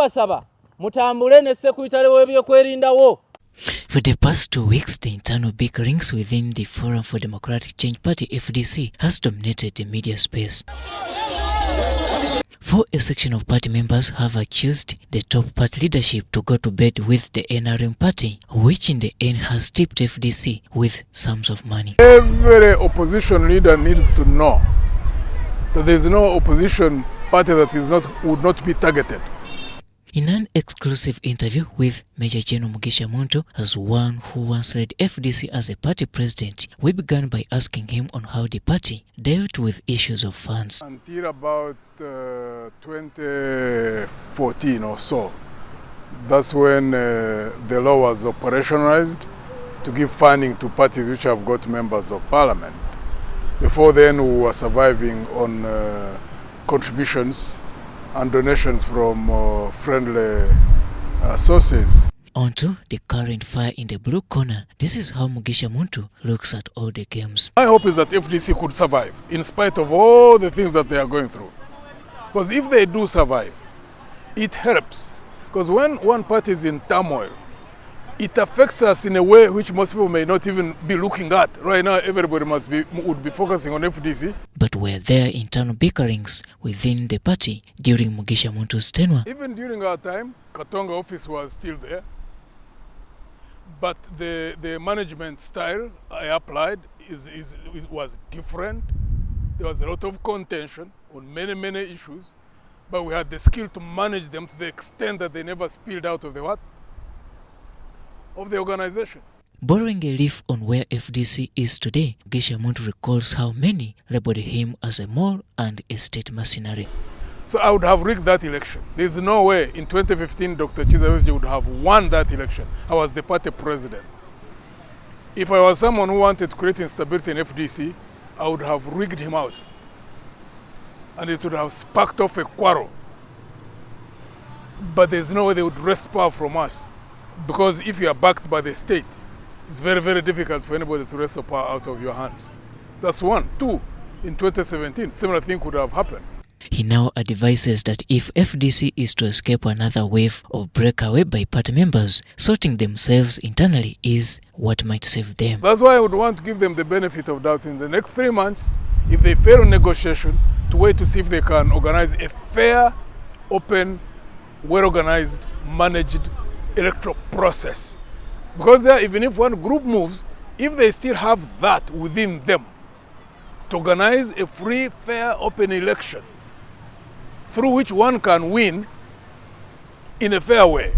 tubasaba mutambule ne sekuritale w'ebyokwerindawo. For the past 2 weeks, the internal bickerings within the Forum for Democratic Change Party (FDC) has dominated the media space. For a section of party members have accused the top party leadership to go to bed with the NRM party, which in the end has tipped FDC with sums of money. Every opposition leader needs to know that there is no opposition party that would not be targeted. In an exclusive interview with Major General Mugisha Muntu, as one who once led FDC as a party president, we began by asking him on how the party dealt with issues of funds. Until about 2014 or so, that's when the law was operationalized to give funding to parties which have got members of parliament. Before then, we were surviving on contributions and donations from friendly sources. Onto the current fire in the blue corner, this is how Mugisha Muntu looks at all the games. My hope is that FDC could survive in spite of all the things that they are going through. Because if they do survive, it helps. Because when one party is in turmoil, it affects us in a way which most people may not even be looking at. Right now, everybody would be focusing on FDC. But were there internal bickerings within the party during Mugisha Muntu's tenure? Even during our time, Katonga office was still there. But the management style I applied was different. There was a lot of contention on many issues, but we had the skill to manage them to the extent that they never spilled out of the what? Of the organization. Borrowing a leaf on where FDC is today, Mugisha Muntu recalls how many labeled him as a mole and a state mercenary. So I would have rigged that election. There's no way in 2015 Dr. Chizaweji would have won that election. I was the party president. If I was someone who wanted to create instability in FDC, I would have rigged him out. And it would have sparked off a quarrel. But there's no way they would wrest power from us. Because if you are backed by the state, it's very difficult for anybody to wrest the power out of your hands. That's one. Two, in 2017, similar thing could have happened. He now advises that if FDC is to escape another wave of breakaway by party members, sorting themselves internally is what might save them. That's why I would want to give them the benefit of doubt in the next 3 months, if they fail on negotiations, to wait to see if they can organize a fair, open, well-organized, managed electoral process. Because there, even if one group moves, if they still have that within them to organize a free, fair, open election through which one can win in a fair way,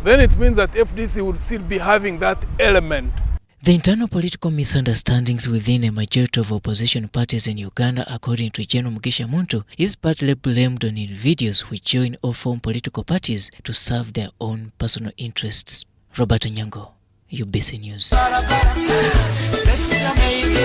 then it means that FDC would still be having that element. The internal political misunderstandings within a majority of opposition parties in Uganda, according to General Mugisha Muntu, is partly blamed on individuals who join or form political parties to serve their own personal interests. Robert Onyango, UBC News.